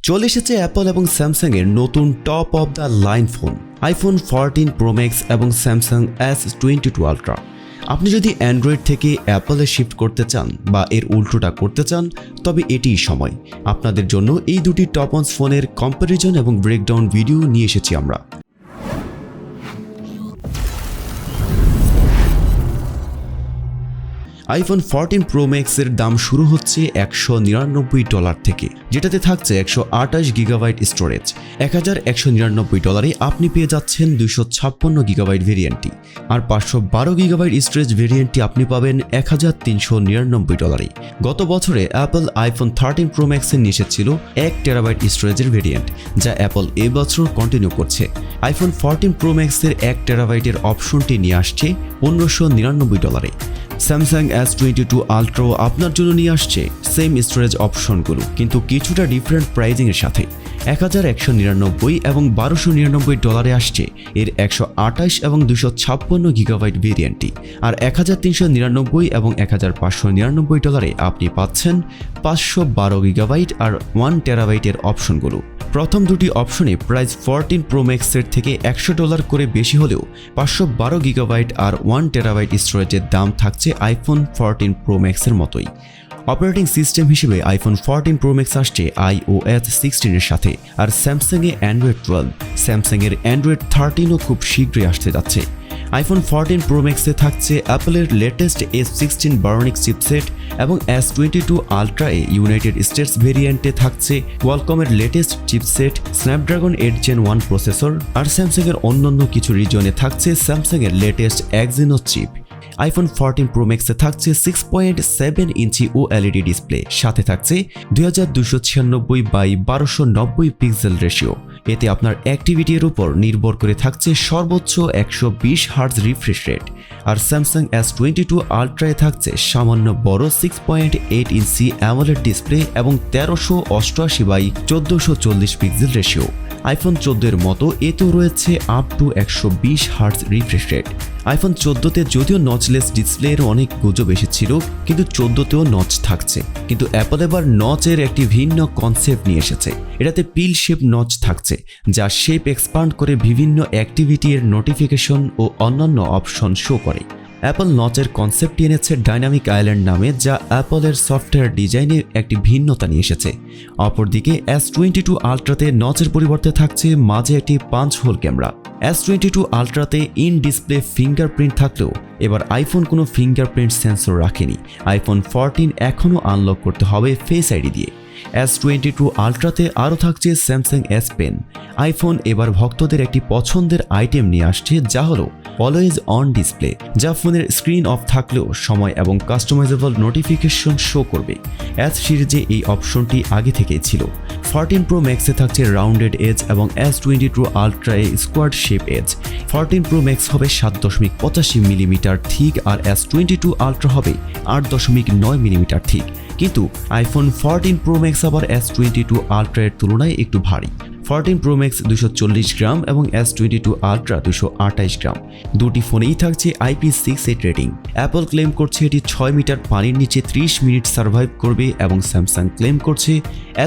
চলে এসেছে অ্যাপল এবং স্যামসাং এর নতুন top of the line phone iPhone 14 pro max এবং স্যামসাং S22 Ultra। আপনি যদি অ্যান্ড্রয়েড থেকে অ্যাপলে শিফট করতে চান বা এর উল্টোটা করতে চান তবে এটিই সময়। আপনাদের জন্য এই দুটি টপ অন ফোনের কম্প্যারিজন এবং ব্রেকডাউন ভিডিও নিয়ে এসেছি আমরা। আইফোন 14 প্রো ম্যাক্সের দাম শুরু হচ্ছে $199 থেকে, যেটাতে থাকছে 128 গিগাবাইট স্টোরেজ। $1199 আপনি পেয়ে যাচ্ছেন 256 গিগাবাইট ভেরিয়েন্টটি, আর 512 গিগাবাইট স্টোরেজ ভেরিয়েন্টটি আপনি পাবেন $1399। গত বছরে অ্যাপল আইফোন 13 প্রো ম্যাক্সের নিচে ছিল 1 টেরাবাইট স্টোরেজের ভেরিয়েন্ট, যা অ্যাপল এবছর কন্টিনিউ করছে। আইফোন 14 প্রো ম্যাক্সের 1 টেরাবাইটের অপশনটি নিয়ে আসছে $1599। স্যামসাং S22 Ultra আপনার জন্য নিয়ে আসছে সেম স্টোরেজ অপশনগুলো, কিন্তু কিছুটা ডিফারেন্ট প্রাইজিংয়ের সাথে। $1199 এবং $1299 আসছে এর 128 এবং 256 গিগাবাইট ভেরিয়েন্টটি, আর $1399 এবং $1599 আপনি পাচ্ছেন 512 গিগাবাইট আর 1 টেরাবাইটের অপশনগুলো। প্রথম দুটি অপশনে প্রাইস 14 প্রো ম্যাক্সের থেকে $100 করে বেশি হলেও 512 গিগাবাইট আর 1 টেরাবাইট স্টোরেজের দাম থাকছে আইফোন 14 প্রো ম্যাক্সের মতোই। অপারেটিং সিস্টেম হিসেবে আইফোন 14 প্রো ম্যাক্স আসছে iOS 16 এর সাথে, আর স্যামসাংয়ে অ্যান্ড্রয়েড 12, স্যামসাংয়ের অ্যান্ড্রয়েড 13ও খুব শীঘ্রই আসতে যাচ্ছে। আইফোন 14 প্রো ম্যাক্সে থাকছে অ্যাপলের লেটেস্ট S16 বায়োনিক চিপসেট এবং S22 Ultra এ ইউনাইটেড স্টেটস ভেরিয়েন্টে থাকছে কোয়ালকমের latest chipset Snapdragon 8 Gen 1 processor, আর স্যামসাংয়ের অন্যান্য কিছু রিজনে থাকছে স্যামসাংয়ের latest Exynos chip. IPhone 14 pro ম্যাক্সে থাকছে 6.7 ইঞ্চি OLED ডিসপ্লে, সাথে থাকছে 2296x1290 পিক্সেল রেশিও। এতে আপনার অ্যাক্টিভিটির উপর নির্ভর করে থাকছে সর্বোচ্চ 120 হার্জ রিফ্রেশ রেট, আর স্যামসাং S22 Ultra এ থাকছে সামান্য বড় 6.8 ইঞ্চি AMOLED ডিসপ্লে এবং 1388x1440 পিক্সেল রেশিও। আইফোন 14 এর মতো এতেও রয়েছে up to 120 hertz refresh rate. IPhone 14তে যদিও নচলেস ডিসপ্লের অনেক গুজব এসেছিল, কিন্তু 14তেও নচ থাকছে। কিন্তু অ্যাপল এবার নচের একটি ভিন্ন কনসেপ্ট নিয়ে এসেছে। এটাতে পিল শেপ নচ থাকছে, যা শেপ এক্সপান্ড করে বিভিন্ন অ্যাক্টিভিটির নোটিফিকেশন ও অন্যান্য অপশন শো করে। অ্যাপল নচের কনসেপ্ট এনেছে ডাইনামিক আইল্যান্ড নামে, যা অ্যাপলের সফটওয়্যার ডিজাইনে একটি ভিন্নতা নিয়ে এসেছে। অপরদিকে S22 Ultraতে নচের পরিবর্তে থাকছে মাঝে একটি পাঞ্চ হোল ক্যামেরা। S22 Ultraতে ইন ডিসপ্লে ফিঙ্গারপ্রিন্ট থাকলেও এবার আইফোন কোনো ফিঙ্গারপ্রিন্ট সেন্সর রাখেনি। আইফোন 14 এখনও আনলক করতে হবে ফেস আইডি দিয়ে। S22 Ultraতে আরও থাকছে স্যামসাং S Pen। আইফোন এবার ভক্তদের একটি পছন্দের আইটেম নিয়ে আসছে, যা হলো অলওয়েজ অন ডিসপ্লে, যা ফোনের স্ক্রিন অফ থাকলেও সময় এবং কাস্টমাইজেবল নোটিফিকেশন শো করবে। S সিরিজে এই অপশনটি আগে থেকেই ছিল। 14 প্রো ম্যাক্সে থাকছে রাউন্ডেড এজ এবং S22 Ultra এ square shape edge. 14 pro Max হবে 7.85 মিলিমিটার থিক, আর S22 Ultra হবে 8.9 মিলিমিটার থিক। কিন্তু আইফোন 14 প্রো ম্যাক্স আবার S22 Ultra এর তুলনায় একটু ভারী। 14 প্রো ম্যাক্স 240 গ্রাম এবং S22 Ultra 228 গ্রাম। দুটি ফোনেই থাকছে IP68 রেটিং। অ্যাপল ক্লেম করছে এটি 6 মিটার পানির নিচে 30 মিনিট সার্ভাইভ করবে, এবং স্যামসাং ক্লেম করছে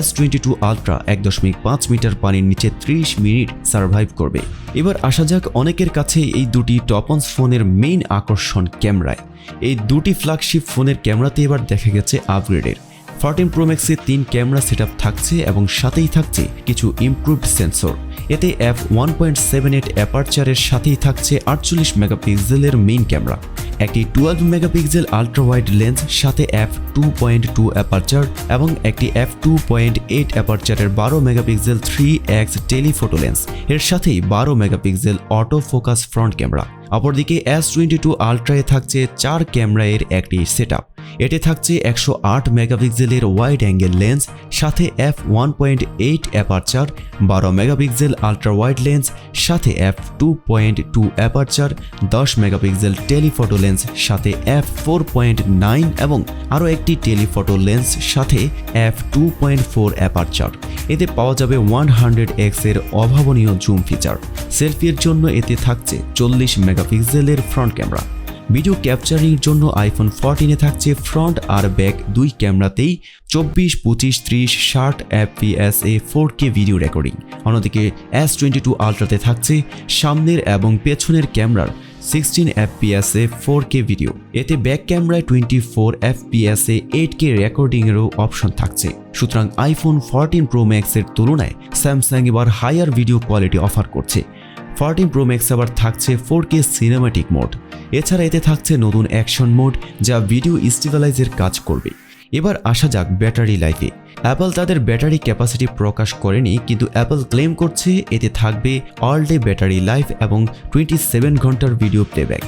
S22 Ultra 1.5 মিটার পানির নিচে 30 মিনিট সার্ভাইভ করবে। এবার আসা যাক অনেকের কাছে এই দুটি টপ অন ফোনের মেইন আকর্ষণ ক্যামেরায়। এই দুটি ফ্ল্যাগশিপ ফোনের ক্যামেরাতে এবার দেখা গেছে আপগ্রেডের। 14 প্রো ম্যাক্সে 3 ক্যামেরা সেটআপ থাকছে এবং সাথেই থাকছে কিছু ইমপ্রুভড সেন্সর। এতে f1.78 অ্যাপারচারের সাথেই থাকছে 48 মেগাপিক্সেলের মেইন ক্যামেরা, একটি 12 মেগাপিক্সেল আলট্রা ওয়াইড লেন্স, সাথে f2.2 অ্যাপারচার এবং একটি f2.8 অ্যাপারচারের 12 megapixel 3x telephoto lens, এর সাথেই 12 megapixel auto focus front camera. অপরদিকে S22 Ultra এ থাকছে 4 ক্যামেরার একটি সেটআপ। এতে থাকছে 108 মেগাপিক্সেলের ওয়াইড অ্যাঙ্গেল লেন্স, সাথে f1.8 aperture, 12 megapixel ultra wide lens, সাথে f2.2 aperture, 10 megapixel telephoto lens, সাথে f4.9 এবং আরও একটি টেলিফোটো লেন্স, সাথে f2.4 অ্যাপারচার। এতে পাওয়া যাবে 100x এর অভাবনীয় জুম ফিচার। সেলফির জন্য এতে থাকছে 40 মেগাপিক্সেলের ফ্রন্ট ক্যামেরা। ভিডিও ক্যাপচারিংয়ের জন্য আইফোন 14 এ থাকছে ফ্রন্ট আর ব্যাক দুই ক্যামেরাতেই 24, 25, 30, 60 fps 4K ভিডিও রেকর্ডিং। অন্যদিকে S22 আলট্রাতে থাকছে সামনের এবং পেছনের ক্যামেরার 16 fps 4K ভিডিও। এতে ব্যাক ক্যামেরায় 24 fps 8K রেকর্ডিংয়েরও অপশন থাকছে। সুতরাং আইফোন 14 প্রো ম্যাক্সের তুলনায় স্যামসাং এবার হায়ার ভিডিও কোয়ালিটি অফার করছে। 14 প্রো ম্যাক্স আবার থাকছে 4K সিনেম্যাটিক মোড। এছাড়া এতে থাকছে নতুন অ্যাকশন মোড যা ভিডিও স্টেবিলাইজের কাজ করবে। এবার আসা যাক ব্যাটারি লাইফে। অ্যাপল তাদের ব্যাটারি ক্যাপাসিটি প্রকাশ করেনি, কিন্তু অ্যাপল ক্লেম করছে এতে থাকবে অল ডে ব্যাটারি লাইফ এবং 27 ঘন্টার ভিডিও প্লেব্যাক।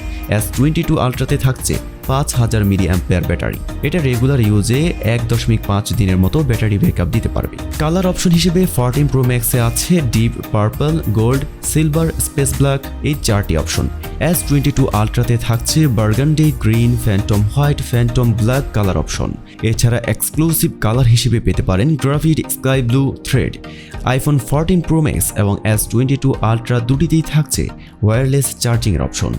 S22 আলট্রাতে থাকছে 5000 mAh ব্যাটারি। এটা রেগুলার ইউজে 1.5 দিনের মতো ব্যাটারি ব্যাকআপ দিতে পারবে। কালার অপশন হিসেবে 14 প্রো ম্যাক্সে আছে deep purple, gold, silver, space black এই 4টি অপশন। S22 আলট্রাতে থাকছে burgundy, green, phantom white, phantom black colour option. এছাড়া এক্সক্লুসিভ কালার হিসেবে পেতে পারেন graphite, sky blue, thread. IPhone 14 pro max এবং S22 আলট্রা দুটিতেই থাকছে ওয়্যারলেস চার্জিংয়ের অপশন।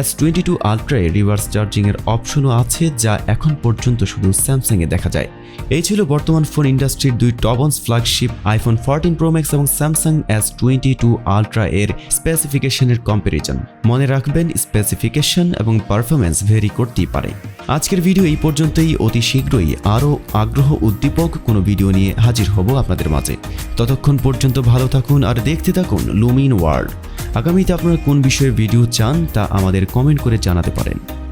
S22 আলট্রায় রিভার্স চার্জিংয়ের অপশনও আছে, যা এখন পর্যন্ত শুধু স্যামসাংয়ে দেখা যায়। এই ছিল বর্তমান ফোন ইন্ডাস্ট্রির দুই top-on flagship iPhone 14 pro max এবং স্যামসাং S22 আলট্রা এর স্পেসিফিকেশনের কম্প্যারিজন। মনে রাখবেন, স্পেসিফিকেশন এবং পারফরম্যান্স ভেরি করতেই পারে। আজকের ভিডিও এই পর্যন্তই। অতি শীঘ্রই আরও আগ্রহ উদ্দীপক কোনো ভিডিও নিয়ে হাজির হব আপনাদের মাঝে। ততক্ষণ পর্যন্ত ভালো থাকুন আর দেখতে থাকুন লুমিন ওয়ার্ল্ড। আগামীতে আপনারা কোন বিষয়ে ভিডিও চান তা আমাদের কমেন্ট করে জানাতে পারেন।